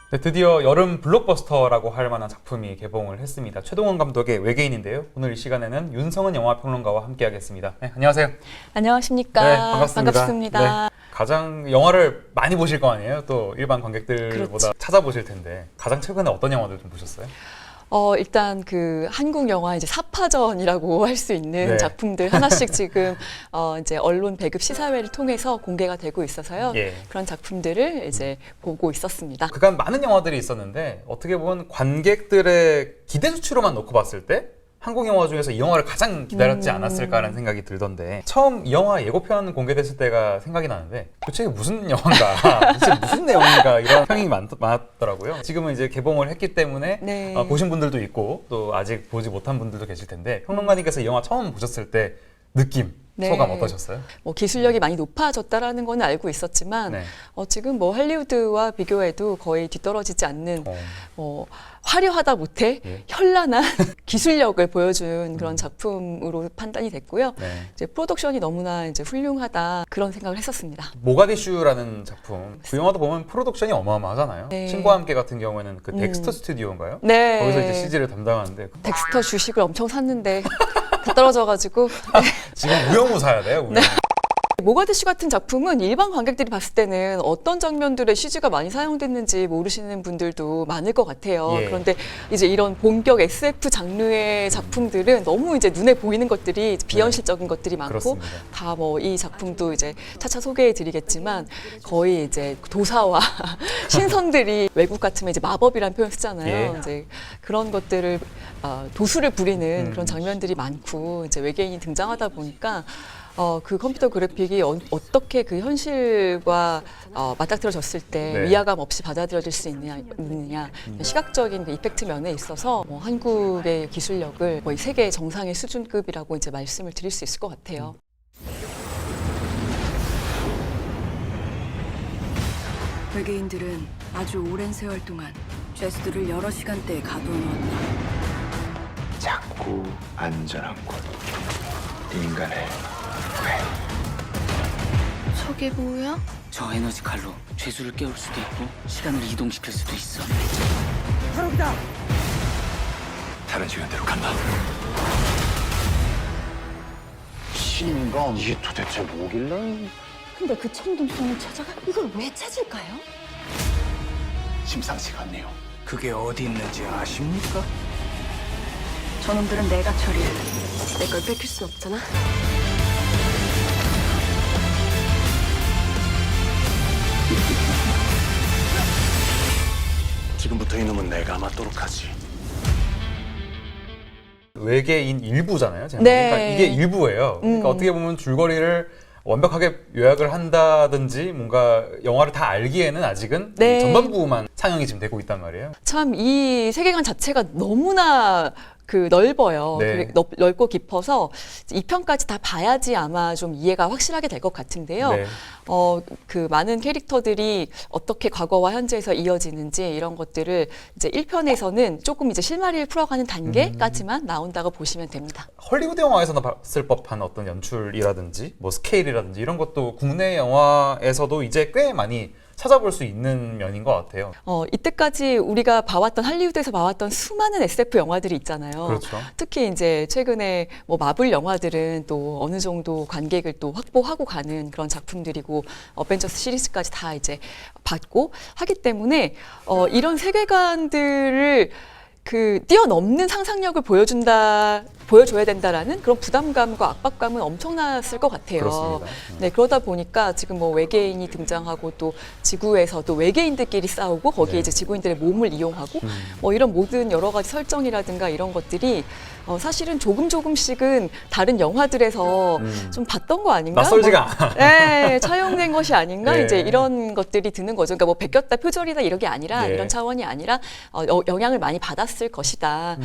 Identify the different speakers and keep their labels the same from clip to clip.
Speaker 1: 네, 드디어 여름 블록버스터라고 할 만한 작품이 개봉을 했습니다. 최동원 감독의 외계인인데요. 오늘 이 시간에는 윤성은 영화평론가와 함께하겠습니다. 네, 안녕하세요.
Speaker 2: 안녕하십니까.
Speaker 1: 네, 반갑습니다.
Speaker 2: 반갑습니다.
Speaker 1: 네, 가장 영화를 많이 보실 거 아니에요? 또 일반 관객들보다
Speaker 2: 그렇죠.
Speaker 1: 찾아보실 텐데 가장 최근에 어떤 영화들 좀 보셨어요?
Speaker 2: 일단 그 한국 영화 이제 사파전이라고 할 수 있는
Speaker 1: 네.
Speaker 2: 작품들 하나씩 지금 이제 언론 배급 시사회를 통해서 공개가 되고 있어서요.
Speaker 1: 예.
Speaker 2: 그런 작품들을 이제 보고 있었습니다.
Speaker 1: 그간 많은 영화들이 있었는데 어떻게 보면 관객들의 기대 수치로만 놓고 봤을 때 한국 영화 중에서 이 영화를 가장 기다렸지 않았을까라는 생각이 들던데 처음 이 영화 예고편 공개됐을 때가 생각이 나는데 도대체 이게 무슨 영화인가 도대체 무슨 내용인가 이런 평이 많았더라고요. 지금은 이제 개봉을 했기 때문에
Speaker 2: 네.
Speaker 1: 보신 분들도 있고 또 아직 보지 못한 분들도 계실 텐데 평론가님께서 이 영화 처음 보셨을 때 느낌,
Speaker 2: 네.
Speaker 1: 소감 어떠셨어요?
Speaker 2: 뭐 기술력이 많많이 높아졌다라는 건 알고 있었지만
Speaker 1: 네.
Speaker 2: 지금 뭐 할리우드와 비교해도 거의 뒤떨어지지 않는 화려하다 못해
Speaker 1: 예.
Speaker 2: 현란한 기술력을 보여준 그런 작품으로 판단이 됐고요.
Speaker 1: 네.
Speaker 2: 이제 프로덕션이 너무나 이제 훌륭하다 그런 생각을 했었습니다.
Speaker 1: 모가디슈라는 작품 그 영화도 보면 프로덕션이 어마어마하잖아요.
Speaker 2: 네.
Speaker 1: 신과 함께 같은 경우에는 그 덱스터 스튜디오인가요?
Speaker 2: 네.
Speaker 1: 거기서 이제 CG를 담당하는데
Speaker 2: 덱스터 주식을 엄청 샀는데 다 떨어져가지고
Speaker 1: 지금 무형무사야 돼요. 무형.
Speaker 2: 모가디슈 같은 작품은 일반 관객들이 봤을 때는 어떤 장면들에 CG가 많이 사용됐는지 모르시는 분들도 많을 것 같아요.
Speaker 1: 예.
Speaker 2: 그런데 이제 이런 본격 SF 장르의 작품들은 너무 이제 눈에 보이는 것들이 비현실적인 것들이 많고
Speaker 1: 그렇습니다.
Speaker 2: 다 뭐 이 작품도 이제 차차 소개해드리겠지만 거의 이제 도사와 신선들이 외국 같으면 이제 마법이라는 표현 쓰잖아요.
Speaker 1: 예.
Speaker 2: 이제 그런 것들을 도수를 부리는 그런 장면들이 많고 이제 외계인이 등장하다 보니까. 그 컴퓨터 그래픽이 어떻게 그 현실과 맞닥뜨려졌을 때
Speaker 1: 네.
Speaker 2: 위화감 없이 받아들여질 수 있느냐 시각적인 그 이펙트 면에 있어서 뭐 한국의 기술력을 거의 세계 정상의 수준급이라고 이제 말씀을 드릴 수 있을 것 같아요.
Speaker 3: 외계인들은 아주 오랜 세월 동안 죄수들을 여러 시간대에 가둬놓았다.
Speaker 4: 작고 안전한 곳. 인간의
Speaker 5: 저게 뭐야?
Speaker 6: 저 에너지 칼로 죄수를 깨울 수도 있고 시간을 이동시킬 수도 있어.
Speaker 4: 다른 시간대로 간다. 신인간 이게 도대체 뭐길래?
Speaker 5: 근데 그 청동성을 찾아가 이걸 왜 찾을까요?
Speaker 4: 심상치가 않네요.
Speaker 6: 그게 어디 있는지 아십니까?
Speaker 3: 저놈들은 내가 처리해. 내 걸 뺏길 순 없잖아.
Speaker 4: 지금부터 이놈은 내가 맞도록 하지.
Speaker 1: 외계인 일부잖아요. 제가.
Speaker 2: 네.
Speaker 1: 그러니까 이게 일부예요. 그러니까 어떻게 보면 줄거리를 완벽하게 요약을 한다든지 뭔가 영화를 다 알기에는 아직은
Speaker 2: 네.
Speaker 1: 이 전반부만 상영이 지금 되고 있단 말이에요.
Speaker 2: 참 이 세계관 자체가 너무나 그 넓어요.
Speaker 1: 네.
Speaker 2: 넓고 깊어서 이 편까지 다 봐야지 아마 좀 이해가 확실하게 될 것 같은데요.
Speaker 1: 네.
Speaker 2: 그 많은 캐릭터들이 어떻게 과거와 현재에서 이어지는지 이런 것들을 이제 1편에서는 조금 이제 실마리를 풀어가는 단계까지만 나온다고 보시면 됩니다.
Speaker 1: 헐리우드 영화에서나 봤을 법한 어떤 연출이라든지 뭐 스케일이라든지 이런 것도 국내 영화에서도 이제 꽤 많이 찾아볼 수 있는 면인 것 같아요.
Speaker 2: 이때까지 우리가 봐왔던 할리우드에서 봐왔던 수많은 SF 영화들이 있잖아요.
Speaker 1: 그렇죠.
Speaker 2: 특히 이제 최근에 뭐 마블 영화들은 또 어느 정도 관객을 또 확보하고 가는 그런 작품들이고 어벤져스 시리즈까지 다 이제 받고 하기 때문에 이런 세계관들을 그 뛰어넘는 상상력을 보여줘야 된다라는 그런 부담감과 압박감은 엄청났을 것 같아요.
Speaker 1: 그렇습니다.
Speaker 2: 네, 그러다 보니까 지금 뭐 외계인이 등장하고 또 지구에서 또 외계인들끼리 싸우고 거기에
Speaker 1: 네.
Speaker 2: 이제 지구인들의 몸을 이용하고 뭐 이런 모든 여러 가지 설정이라든가 이런 것들이 사실은 조금씩은 다른 영화들에서 좀 봤던 거 아닌가?
Speaker 1: 낯설지가 않아.
Speaker 2: 네, 차용된 것이 아닌가?
Speaker 1: 네.
Speaker 2: 이제 이런 것들이 드는 거죠. 그러니까 뭐 베꼈다 표절이다 이런 게 아니라
Speaker 1: 네.
Speaker 2: 이런 차원이 아니라 영향을 많이 받았을 것이다.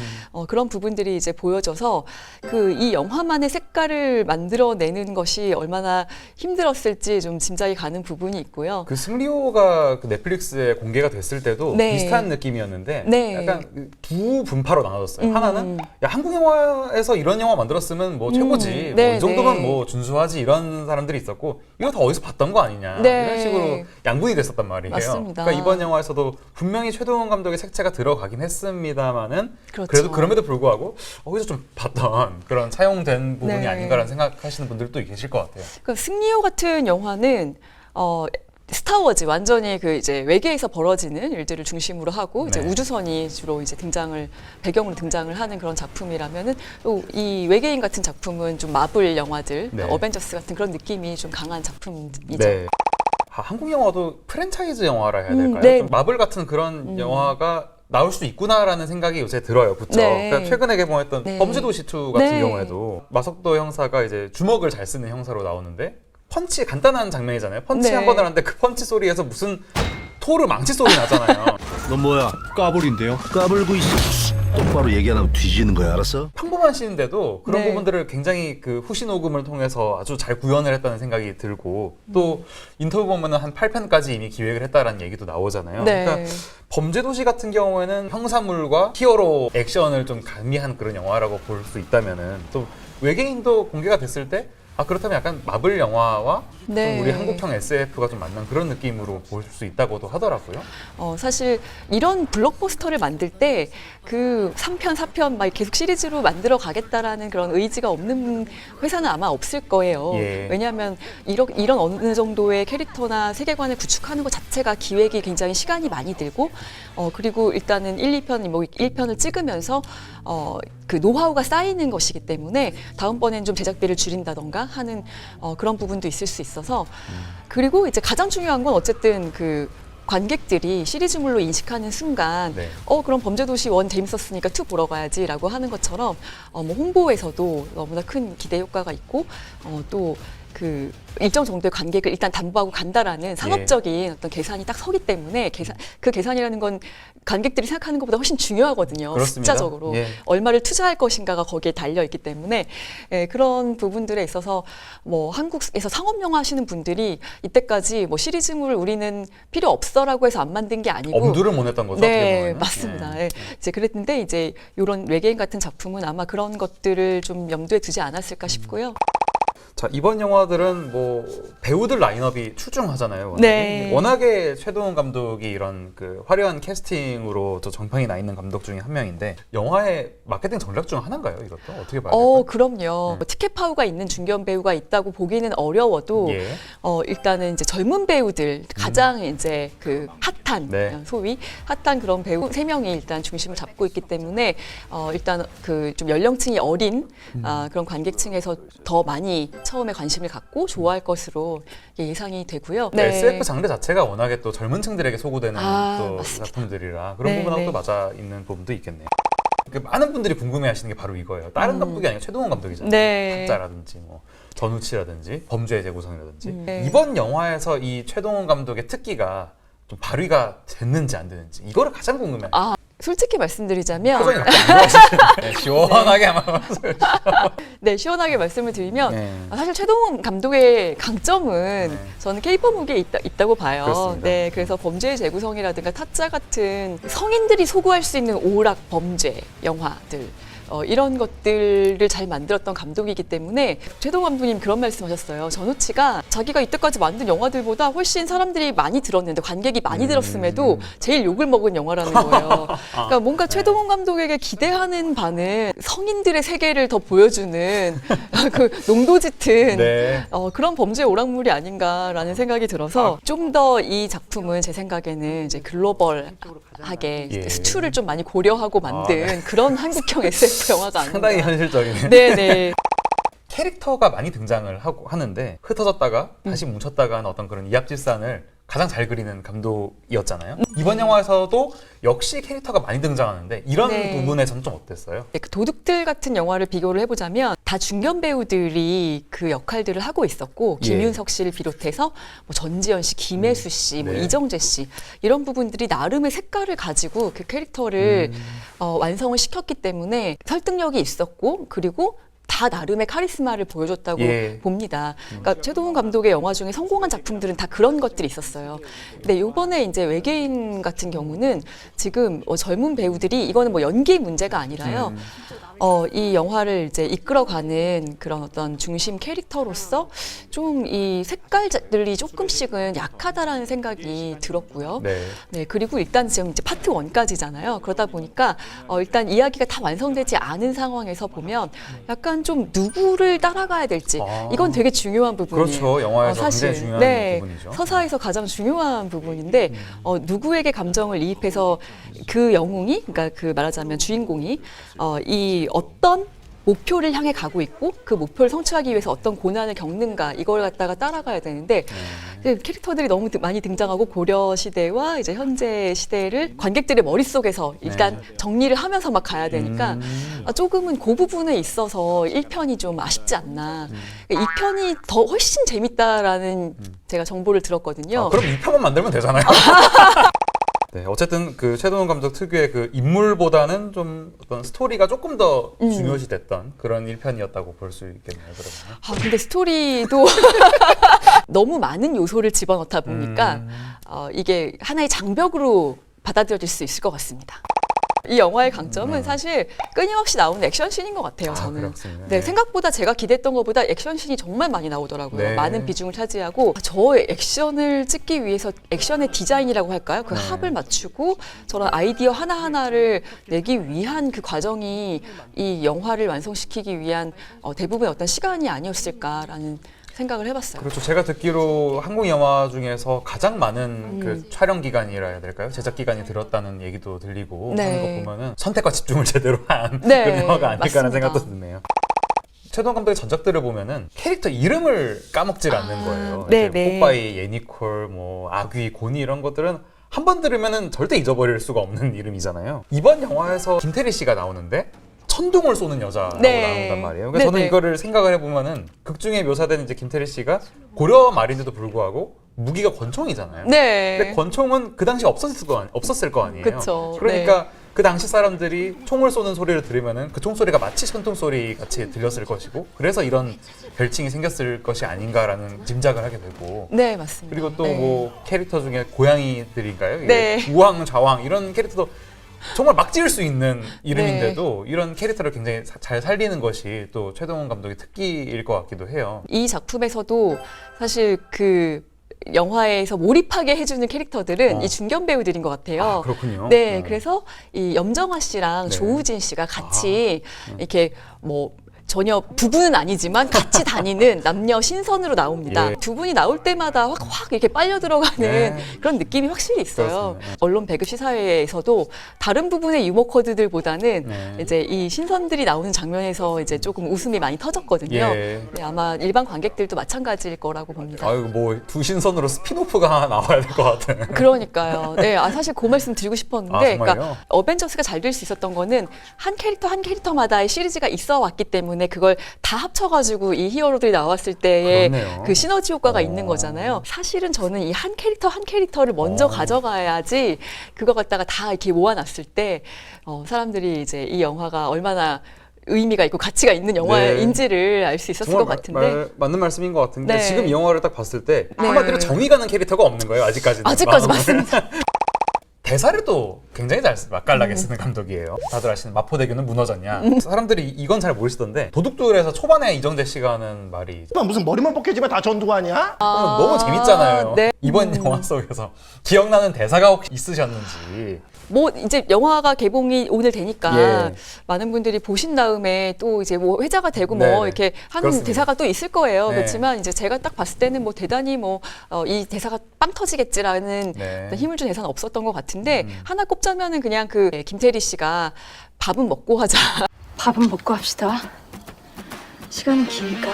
Speaker 2: 그런 부분들이 이제 보여져서 하면서 그 이 영화만의 색깔을 만들어내는 것이 얼마나 힘들었을지 좀 짐작이 가는 부분이 있고요.
Speaker 1: 그 승리호가 그 넷플릭스에 공개가 됐을 때도
Speaker 2: 네.
Speaker 1: 비슷한 느낌이었는데
Speaker 2: 네.
Speaker 1: 약간 두 분파로 나눠졌어요.
Speaker 2: 음.
Speaker 1: 하나는 야, 한국 영화에서 이런 영화 만들었으면 뭐 최고지,
Speaker 2: 네,
Speaker 1: 뭐 이 정도면
Speaker 2: 네.
Speaker 1: 뭐 준수하지 이런 사람들이 있었고 이거 다 어디서 봤던 거 아니냐
Speaker 2: 네.
Speaker 1: 이런 식으로 양분이 됐었단 말이에요.
Speaker 2: 맞습니다.
Speaker 1: 그러니까 이번 영화에서도 분명히 최동원 감독의 색채가 들어가긴 했습니다만은
Speaker 2: 그렇죠.
Speaker 1: 그래도 그럼에도 불구하고 어디서 좀 봤던 그런 차용된 부분이
Speaker 2: 네.
Speaker 1: 아닌가라는 생각하시는 분들도 계실 것 같아요.
Speaker 2: 그러니까 승리호 같은 영화는 스타워즈 완전히 그 이제 외계에서 벌어지는 일들을 중심으로 하고 이제
Speaker 1: 네.
Speaker 2: 우주선이 주로 이제 배경으로 등장을 하는 그런 작품이라면은 또 이 외계인 같은 작품은 좀 마블 영화들,
Speaker 1: 네.
Speaker 2: 어벤져스 같은 그런 느낌이 좀 강한 작품이죠.
Speaker 1: 네. 한국 영화도 프랜차이즈 영화라 해야 될까요?
Speaker 2: 네.
Speaker 1: 좀 마블 같은 그런 영화가 나올 수 있구나라는 생각이 요새 들어요. 그렇죠?
Speaker 2: 네.
Speaker 1: 그러니까 최근에 개봉했던
Speaker 2: 네.
Speaker 1: 범죄도시2 같은
Speaker 2: 네.
Speaker 1: 경우에도 마석도 형사가 이제 주먹을 잘 쓰는 형사로 나오는데 펀치 간단한 장면이잖아요. 펀치
Speaker 2: 네.
Speaker 1: 한 번을 하는데 그 펀치 소리에서 무슨 토르 망치 소리 나잖아요.
Speaker 7: 넌 뭐야? 까불인데요? 까불고 있어. 똑바로 얘기 안 하고 뒤지는 거야, 알았어?
Speaker 1: 평범한 씬인데도 그런
Speaker 2: 네.
Speaker 1: 부분들을 굉장히 그 후시 녹음을 통해서 아주 잘 구현을 했다는 생각이 들고 또 인터뷰 보면은 한 8편까지 이미 기획을 했다라는 얘기도 나오잖아요.
Speaker 2: 네.
Speaker 1: 그러니까 범죄도시 같은 경우에는 형사물과 히어로 액션을 좀 가미한 그런 영화라고 볼 수 있다면은 또 외계인도 공개가 됐을 때 아 그렇다면 약간 마블 영화와
Speaker 2: 네.
Speaker 1: 좀 우리 한국형 SF가 좀 만난 그런 느낌으로 볼 수 있다고도 하더라고요.
Speaker 2: 사실 이런 블록버스터를 만들 때 그 3편, 4편 막 계속 시리즈로 만들어 가겠다라는 그런 의지가 없는 회사는 아마 없을 거예요.
Speaker 1: 예.
Speaker 2: 왜냐하면 이런 어느 정도의 캐릭터나 세계관을 구축하는 것 자체가 기획이 굉장히 시간이 많이 들고 그리고 일단은 1, 2편, 뭐 1편을 찍으면서 그 노하우가 쌓이는 것이기 때문에 다음번엔 좀 제작비를 줄인다던가 하는 그런 부분도 있을 수 있어서 그리고 이제 가장 중요한 건 어쨌든 그 관객들이 시리즈물로 인식하는 순간
Speaker 1: 네.
Speaker 2: 그럼 범죄도시 1 재밌었으니까 2 보러 가야지라고 하는 것처럼 뭐 홍보에서도 너무나 큰 기대 효과가 있고 또 그 일정 정도의 관객을 일단 담보하고 간다라는 산업적인 어떤 계산이 딱 서기 때문에 그 계산이라는 건 관객들이 생각하는 것보다 훨씬 중요하거든요.
Speaker 1: 그렇습니다.
Speaker 2: 숫자적으로
Speaker 1: 예.
Speaker 2: 얼마를 투자할 것인가가 거기에 달려 있기 때문에 그런 부분들에 있어서 뭐 한국에서 상업 영화 하시는 분들이 이때까지 뭐 시리즈물을 우리는 필요 없어라고 해서 안 만든 게 아니고
Speaker 1: 엄두를 못 냈던 거죠. 어떻게
Speaker 2: 네,
Speaker 1: 보면은.
Speaker 2: 맞습니다.
Speaker 1: 예.
Speaker 2: 이제 그랬는데 이제 이런 외계인 같은 작품은 아마 그런 것들을 좀 염두에 두지 않았을까 싶고요.
Speaker 1: 자, 이번 영화들은 뭐 배우들 라인업이 출중하잖아요. 워낙에.
Speaker 2: 네.
Speaker 1: 워낙에 최동원 감독이 이런 그 화려한 캐스팅으로 또 정평이 나 있는 감독 중에 한 명인데 영화의 마케팅 전략 중 하나인가요? 이것도 어떻게 봐야 될까요?
Speaker 2: 그럼요. 뭐 티켓 파워가 있는 중견 배우가 있다고 보기는 어려워도
Speaker 1: 예.
Speaker 2: 일단은 이제 젊은 배우들 가장 이제 그 핫한
Speaker 1: 네.
Speaker 2: 소위 핫한 그런 배우 3명이 일단 중심을 잡고 있기 때문에 일단 그 좀 연령층이 어린 그런 관객층에서 더 많이 처음에 관심을 갖고 좋아할 것으로 예상이 되고요.
Speaker 1: SF 장르 자체가 워낙에 또 젊은 층들에게 소구되는 또
Speaker 2: 맞습니다.
Speaker 1: 작품들이라 그런
Speaker 2: 네,
Speaker 1: 부분하고
Speaker 2: 네.
Speaker 1: 또 맞아 있는 부분도 있겠네요. 많은 분들이 궁금해하시는 게 바로 이거예요. 다른 감독이 아니라 최동원 감독이잖아요.
Speaker 2: 네.
Speaker 1: 타짜라든지 뭐 전우치라든지 범죄의 재구성이라든지
Speaker 2: 네.
Speaker 1: 이번 영화에서 이 최동원 감독의 특기가 좀 발휘가 됐는지 안 됐는지 이거를 가장 궁금해요.
Speaker 2: 솔직히 말씀드리자면
Speaker 1: 표정이 약간 안 좋아지시네. 시원하게 한번
Speaker 2: 네, 시원하게 말씀을 드리면
Speaker 1: 네.
Speaker 2: 사실 최동원 감독의 강점은
Speaker 1: 네.
Speaker 2: 저는 K-팝무게에 있다고 봐요.
Speaker 1: 그렇습니다.
Speaker 2: 네, 그래서 범죄의 재구성이라든가 타짜 같은 성인들이 소구할 수 있는 오락 범죄 영화들 이런 것들을 잘 만들었던 감독이기 때문에 최동원 감독님 그런 말씀하셨어요. 전우치가 자기가 이때까지 만든 영화들보다 훨씬 사람들이 많이 들었는데 관객이 많이 들었음에도 제일 욕을 먹은 영화라는 거예요. 그러니까 뭔가 최동원 감독에게 기대하는 바는 성인들의 세계를 더 보여주는 그 농도 짙은
Speaker 1: 네.
Speaker 2: 그런 범죄 오락물이 아닌가라는 생각이 들어서 좀 더 이 작품은 제 생각에는 이제 글로벌하게
Speaker 1: 예.
Speaker 2: 수출을 좀 많이 고려하고 만든 그런 한국형 SF 영화가 아닌가.
Speaker 1: 상당히 현실적이네.
Speaker 2: 네네.
Speaker 1: 캐릭터가 많이 등장을 하는데 흩어졌다가 다시 뭉쳤다가 하는 어떤 그런 이합질산을 가장 잘 그리는 감독이었잖아요. 이번 영화에서도 역시 캐릭터가 많이 등장하는데 이런
Speaker 2: 네.
Speaker 1: 부분에 전 좀 어땠어요?
Speaker 2: 그 도둑들 같은 영화를 비교를 해보자면 다 중견 배우들이 그 역할들을 하고 있었고
Speaker 1: 예.
Speaker 2: 김윤석 씨를 비롯해서 뭐 전지현 씨, 김혜수 씨, 뭐
Speaker 1: 네.
Speaker 2: 이정재 씨 이런 부분들이 나름의 색깔을 가지고 그 캐릭터를 완성을 시켰기 때문에 설득력이 있었고 그리고 다 나름의 카리스마를 보여줬다고
Speaker 1: 예.
Speaker 2: 봅니다. 그러니까 최동훈 감독의 영화 중에 성공한 작품들은 다 그런 것들이 있었어요. 근데 이번에 이제 외계인 같은 경우는 지금 젊은 배우들이 이거는 뭐 연기 문제가 아니라요. 이 영화를 이제 이끌어가는 그런 어떤 중심 캐릭터로서 좀 이 색깔들이 조금씩은 약하다라는 생각이 들었고요.
Speaker 1: 네.
Speaker 2: 네, 그리고 일단 지금 이제 파트 1까지잖아요. 그러다 보니까 일단 이야기가 다 완성되지 않은 상황에서 보면 약간 좀 누구를 따라가야 될지 이건 되게 중요한 부분이에요.
Speaker 1: 그렇죠. 영화에서
Speaker 2: 사실.
Speaker 1: 굉장히 중요한
Speaker 2: 네,
Speaker 1: 부분이죠.
Speaker 2: 서사에서 가장 중요한 부분인데 누구에게 감정을 이입해서 그 영웅이 그러니까 그 말하자면 주인공이 이 어떤 목표를 향해 가고 있고 그 목표를 성취하기 위해서 어떤 고난을 겪는가 이걸 갖다가 따라가야 되는데 이제 캐릭터들이 너무 많이 등장하고 고려 시대와 이제 현재 시대를 관객들의 머릿속에서 일단 정리를 하면서 막 가야 되니까 조금은 그 부분에 있어서 1편이 좀 아쉽지 않나. 2편이 더 훨씬 재밌다라는 제가 정보를 들었거든요.
Speaker 1: 그럼 2편만 만들면 되잖아요. 네, 어쨌든 그 최동훈 감독 특유의 그 인물보다는 좀 어떤 스토리가 조금 더 중요시 됐던 그런 1편이었다고 볼 수 있겠네요. 그러면.
Speaker 2: 근데 스토리도 너무 많은 요소를 집어넣다 보니까 이게 하나의 장벽으로 받아들여질 수 있을 것 같습니다. 이 영화의 강점은 사실 끊임없이 나오는 액션씬인 것 같아요. 저는.
Speaker 1: 그렇습니다.
Speaker 2: 네,
Speaker 1: 네.
Speaker 2: 생각보다 제가 기대했던 것보다 액션씬이 정말 많이 나오더라고요.
Speaker 1: 네.
Speaker 2: 많은 비중을 차지하고 저 액션을 찍기 위해서 액션의 디자인이라고 할까요? 그 합을 맞추고 저런 아이디어 하나하나를 내기 위한 그 과정이 이 영화를 완성시키기 위한 대부분의 어떤 시간이 아니었을까라는 생각을 해봤어요.
Speaker 1: 그렇죠. 제가 듣기로 한국 영화 중에서 가장 많은 그 촬영 기간이라 해야 될까요? 제작 기간이 들었다는 얘기도 들리고
Speaker 2: 네.
Speaker 1: 하는 거 보면은 선택과 집중을 제대로 한
Speaker 2: 네,
Speaker 1: 그런 영화가 아닐까라는
Speaker 2: 맞습니다.
Speaker 1: 생각도 드네요. 최동훈 감독의 전작들을 보면은 캐릭터 이름을 까먹질 않는 거예요.
Speaker 2: 네,
Speaker 1: 이제
Speaker 2: 네.
Speaker 1: 뽀빠이, 예니콜, 뭐 아귀, 고니 이런 것들은 한 번 들으면은 절대 잊어버릴 수가 없는 이름이잖아요. 이번 영화에서 김태리 씨가 나오는데 천둥을 쏘는 여자라고
Speaker 2: 네.
Speaker 1: 나온단 말이에요. 그래서
Speaker 2: 네,
Speaker 1: 저는
Speaker 2: 네.
Speaker 1: 이거를 생각을 해보면은 극 중에 묘사된 이제 김태리 씨가 고려 말인데도 불구하고 무기가 권총이잖아요.
Speaker 2: 네.
Speaker 1: 근데 권총은 그 당시 없었을 거 아니에요.
Speaker 2: 그쵸.
Speaker 1: 그러니까 그 당시 사람들이 총을 쏘는 소리를 들으면은 그 총소리가 마치 천둥 소리 같이 들렸을 것이고 그래서 이런 별칭이 생겼을 것이 아닌가라는 짐작을 하게 되고
Speaker 2: 네, 맞습니다.
Speaker 1: 그리고 또
Speaker 2: 네.
Speaker 1: 뭐 캐릭터 중에 고양이들인가요? 이게
Speaker 2: 네.
Speaker 1: 우왕, 좌왕 이런 캐릭터도 정말 막 지을 수 있는 이름인데도 이런 캐릭터를 굉장히 잘 살리는 것이 또 최동훈 감독의 특기일 것 같기도 해요.
Speaker 2: 이 작품에서도 사실 그 영화에서 몰입하게 해주는 캐릭터들은 이 중견 배우들인 것 같아요.
Speaker 1: 그렇군요.
Speaker 2: 네, 그래서 이 염정아 씨랑
Speaker 1: 네.
Speaker 2: 조우진 씨가 같이 이렇게 뭐 전혀 부부는 아니지만 같이 다니는 남녀 신선으로 나옵니다.
Speaker 1: 예.
Speaker 2: 두 분이 나올 때마다 확 이렇게 빨려 들어가는
Speaker 1: 네.
Speaker 2: 그런 느낌이 확실히 있어요.
Speaker 1: 그렇습니다.
Speaker 2: 언론 배급 시사회에서도 다른 부분의 유머 코드들보다는
Speaker 1: 네.
Speaker 2: 이제 이 신선들이 나오는 장면에서 이제 조금 웃음이 많이 터졌거든요.
Speaker 1: 예.
Speaker 2: 네, 아마 일반 관객들도 마찬가지일 거라고 봅니다.
Speaker 1: 아유 뭐 두 신선으로 스피노프가 하나 나와야 될 것 같은.
Speaker 2: 그러니까요. 네, 사실 그 말씀 드리고 싶었는데,
Speaker 1: 정말요?
Speaker 2: 그러니까 어벤져스가 잘 될 수 있었던 거는 한 캐릭터마다의 시리즈가 있어 왔기 때문에 그걸 다 합쳐가지고 이 히어로들이 나왔을 때의
Speaker 1: 그렇네요.
Speaker 2: 그 시너지 효과가 있는 거잖아요. 사실은 저는 이 한 캐릭터를 먼저 가져가야지 그거 갖다가 다 이렇게 모아놨을 때 사람들이 이제 이 영화가 얼마나 의미가 있고 가치가 있는 영화인지를 알 수 있었을 것 같은데.
Speaker 1: 맞는 말씀인 것 같은 게
Speaker 2: 네.
Speaker 1: 지금 이 영화를 딱 봤을 때
Speaker 2: 네.
Speaker 1: 한마디로 정이 가는 캐릭터가 없는 거예요. 아직까지는.
Speaker 2: 아직까지
Speaker 1: 마음을.
Speaker 2: 맞습니다.
Speaker 1: 대사를 또 굉장히 잘 맛깔나게 쓰는 감독이에요. 다들 아시는 마포대교는 무너졌냐. 사람들이 이건 잘 모르시던데 도둑들에서 초반에 이정재 씨가 하는 말이
Speaker 8: 무슨 머리만 벗겨지면 다 전두가 아니야?
Speaker 1: 너무 재밌잖아요.
Speaker 2: 네.
Speaker 1: 이번 영화 속에서 기억나는 대사가 혹시 있으셨는지.
Speaker 2: 뭐 이제 영화가 개봉이 오늘 되니까
Speaker 1: 예.
Speaker 2: 많은 분들이 보신 다음에 또 이제 뭐 회자가 되고 뭐
Speaker 1: 네네.
Speaker 2: 이렇게 하는
Speaker 1: 그렇습니다.
Speaker 2: 대사가 또 있을 거예요.
Speaker 1: 네.
Speaker 2: 그렇지만 이제 제가 딱 봤을 때는 뭐 대단히 뭐 이 대사가 빵 터지겠지라는
Speaker 1: 네.
Speaker 2: 어떤 힘을 준 대사는 없었던 것 같은데 하나 꼽자면은 그냥 그 김태리 씨가 밥은 먹고 하자.
Speaker 3: 밥은 먹고 합시다. 시간은 기니까.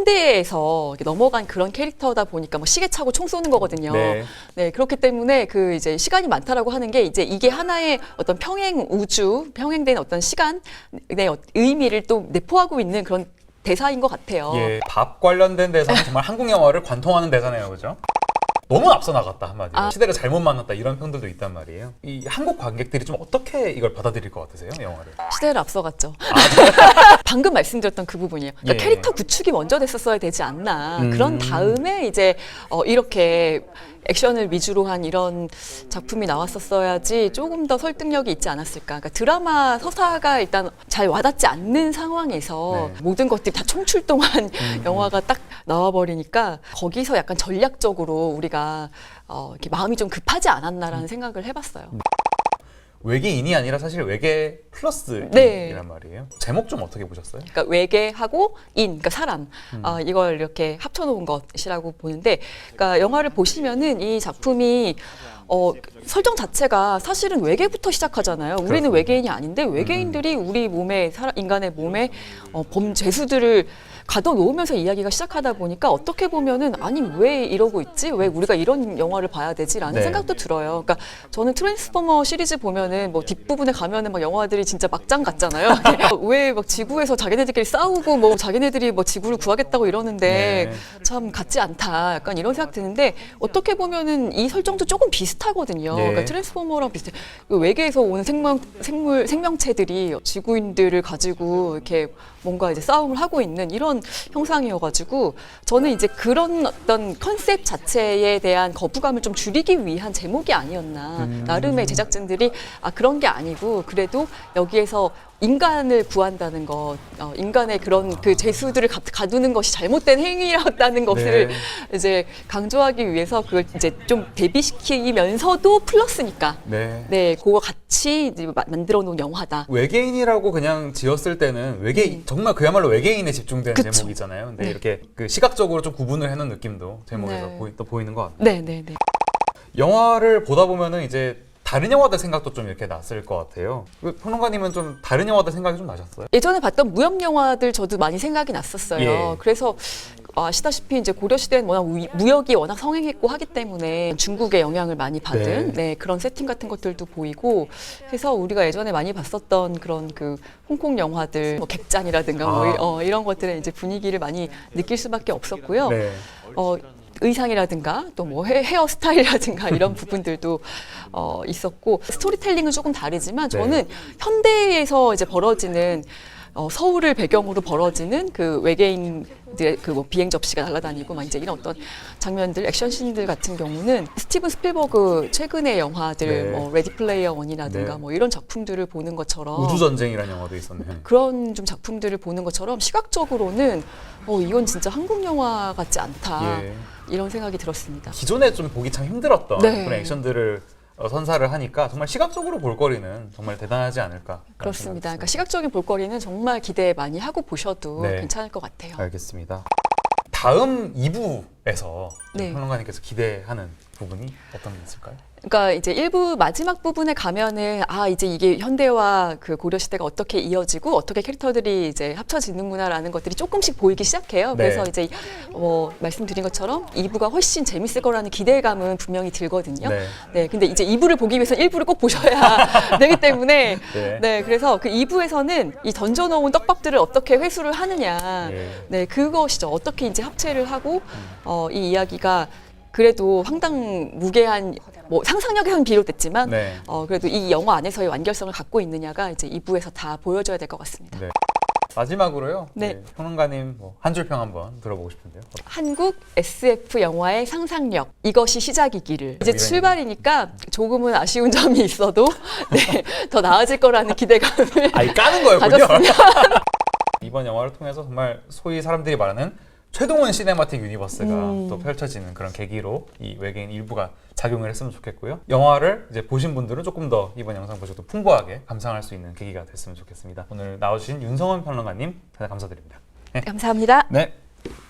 Speaker 2: 현대에서 이렇게 넘어간 그런 캐릭터다 보니까 뭐 시계 차고 총 쏘는 거거든요.
Speaker 1: 네.
Speaker 2: 네, 그렇기 때문에 그 이제 시간이 많다라고 하는 게 이제 이게 하나의 어떤 평행 우주, 평행된 어떤 시간의 의미를 또 내포하고 있는 그런 대사인 것 같아요.
Speaker 1: 예, 밥 관련된 대사는 정말 한국 영화를 관통하는 대사네요, 그죠? 너무 앞서 나갔다 한마디로 시대를 잘못 만났다 이런 평들도 있단 말이에요. 이 한국 관객들이 좀 어떻게 이걸 받아들일 것 같으세요, 영화를?
Speaker 2: 시대를 앞서갔죠. 방금 말씀드렸던 그 부분이에요. 그러니까
Speaker 1: 예.
Speaker 2: 캐릭터 구축이 먼저 됐었어야 되지 않나. 그런 다음에 이제 이렇게 액션을 위주로 한 이런 작품이 나왔었어야지 조금 더 설득력이 있지 않았을까. 그러니까 드라마 서사가 일단 잘 와닿지 않는 상황에서
Speaker 1: 네.
Speaker 2: 모든 것들이 다 총출동한 영화가 딱 나와버리니까 거기서 약간 전략적으로 우리가 이렇게 마음이 좀 급하지 않았나라는 생각을 해봤어요.
Speaker 1: 외계인이 아니라 사실 외계 플러스이란
Speaker 2: 네.
Speaker 1: 말이에요. 제목 좀 어떻게 보셨어요?
Speaker 2: 그러니까 외계하고 그러니까 사람 이걸 이렇게 합쳐놓은 것이라고 보는데, 그러니까 영화를 보시면은 이 작품이 설정 자체가 사실은 외계부터 시작하잖아요. 우리는
Speaker 1: 그렇습니다.
Speaker 2: 외계인이 아닌데 외계인들이 우리 몸에 인간의 몸에 범죄수들을 가둬놓으면서 이야기가 시작하다 보니까 어떻게 보면은 아니 왜 이러고 있지? 왜 우리가 이런 영화를 봐야 되지?라는
Speaker 1: 네.
Speaker 2: 생각도 들어요. 그러니까 저는 트랜스포머 시리즈 보면은 뭐 뒷부분에 가면은 막 영화들이 진짜 막장 같잖아요. 왜 막 지구에서 자기네들끼리 싸우고 뭐 자기네들이 뭐 지구를 구하겠다고 이러는데
Speaker 1: 네.
Speaker 2: 참 같지 않다. 약간 이런 생각 드는데 어떻게 보면은 이 설정도 조금 비슷하거든요.
Speaker 1: 네.
Speaker 2: 그러니까 트랜스포머랑 비슷해. 외계에서 오는 생명체들이 지구인들을 가지고 이렇게 뭔가 이제 싸움을 하고 있는 이런 형상이어가지고 저는 이제 그런 어떤 컨셉 자체에 대한 거부감을 좀 줄이기 위한 제목이 아니었나. 나름의 제작진들이 그런 게 아니고 그래도 여기에서 인간을 구한다는 것, 인간의 그런 그 죄수들을 가두는 것이 잘못된 행위라는 것을 이제 강조하기 위해서 그걸 이제 좀 대비시키면서도 플러스니까.
Speaker 1: 네.
Speaker 2: 그거 같이 이제 만들어 놓은 영화다.
Speaker 1: 외계인이라고 그냥 지었을 때는 정말 그야말로 외계인에 집중된
Speaker 2: 그쵸.
Speaker 1: 제목이잖아요. 근데
Speaker 2: 네.
Speaker 1: 이렇게 그 시각적으로 좀 구분을 해놓은 느낌도 제목에서
Speaker 2: 네.
Speaker 1: 또 보이는 것 같아요.
Speaker 2: 네.
Speaker 1: 영화를 보다 보면은 이제 다른 영화들 생각도 좀 이렇게 났을 것 같아요. 평론가님은 좀 다른 영화들 생각이 좀 나셨어요?
Speaker 2: 예전에 봤던 무협 영화들 저도 많이 생각이 났었어요.
Speaker 1: 예.
Speaker 2: 그래서 아시다시피 이제 고려 시대는 워낙 무역이 워낙 성행했고 하기 때문에 중국의 영향을 많이 받은 그런 세팅 같은 것들도 보이고 해서 우리가 예전에 많이 봤었던 그런 그 홍콩 영화들 뭐 객잔이라든가 뭐 이런 것들의 이제 분위기를 많이 느낄 수밖에 없었고요.
Speaker 1: 네.
Speaker 2: 의상이라든가 또 뭐 헤어 스타일이라든가 이런 부분들도 있었고 스토리텔링은 조금 다르지만 저는 현대에서 이제 벌어지는 서울을 배경으로 벌어지는 그 외계인들의 그 뭐 비행 접시가 날아다니고 막 이제 이런 어떤 장면들, 액션씬들 같은 경우는 스티븐 스필버그 최근의 영화들 뭐 레디 플레이어 원이라든가 뭐 이런 작품들을 보는 것처럼
Speaker 1: 우주전쟁이라는 영화도 있었네요.
Speaker 2: 그런 좀 작품들을 보는 것처럼 시각적으로는 이건 진짜 한국 영화 같지 않다. 이런 생각이 들었습니다.
Speaker 1: 기존에 좀 보기 참 힘들었던
Speaker 2: 네.
Speaker 1: 그런 액션들을 선사를 하니까 정말 시각적으로 볼거리는 정말 대단하지 않을까.
Speaker 2: 그렇습니다. 그러니까 시각적인 볼거리는 정말 기대 많이 하고 보셔도
Speaker 1: 네.
Speaker 2: 괜찮을 것 같아요.
Speaker 1: 알겠습니다. 다음 2부에서
Speaker 2: 네.
Speaker 1: 평론가님께서 기대하는 부분이 어떤 게 있을까요?
Speaker 2: 그러니까 이제 1부 마지막 부분에 가면은 이제 이게 현대와 그 고려 시대가 어떻게 이어지고 어떻게 캐릭터들이 이제 합쳐지는구나라는 것들이 조금씩 보이기 시작해요.
Speaker 1: 네.
Speaker 2: 그래서 이제 말씀드린 것처럼 2부가 훨씬 재밌을 거라는 기대감은 분명히 들거든요.
Speaker 1: 네.
Speaker 2: 근데 이제 2부를 보기 위해서 1부를 꼭 보셔야 되기 때문에 그래서 그 2부에서는 이 던져놓은 떡밥들을 어떻게 회수를 하느냐. 그것이죠. 어떻게 이제 합체를 하고 이 이야기가 그래도 황당무계한 뭐 상상력에선 비롯됐지만 그래도 이 영화 안에서의 완결성을 갖고 있느냐가 이제 2부에서 다 보여줘야 될 것 같습니다.
Speaker 1: 마지막으로요.
Speaker 2: 네.
Speaker 1: 평론가님 한 줄 평 한번 들어보고 싶은데요.
Speaker 2: 한국 SF 영화의 상상력, 이것이 시작이기를. 이제 출발이니까 조금은 아쉬운 점이 있어도 더 나아질 거라는 기대감을
Speaker 1: 까는 거였군요.
Speaker 2: 가졌습니다.
Speaker 1: 이번 영화를 통해서 정말 소위 사람들이 말하는 최동원 시네마틱 유니버스가 또 펼쳐지는 그런 계기로 이 외계인 일부가 작용을 했으면 좋겠고요. 영화를 이제 보신 분들은 조금 더 이번 영상 보셔도 풍부하게 감상할 수 있는 계기가 됐으면 좋겠습니다. 오늘 나와주신 윤성원 평론가님 대단히 감사드립니다.
Speaker 2: 감사합니다.
Speaker 1: 네.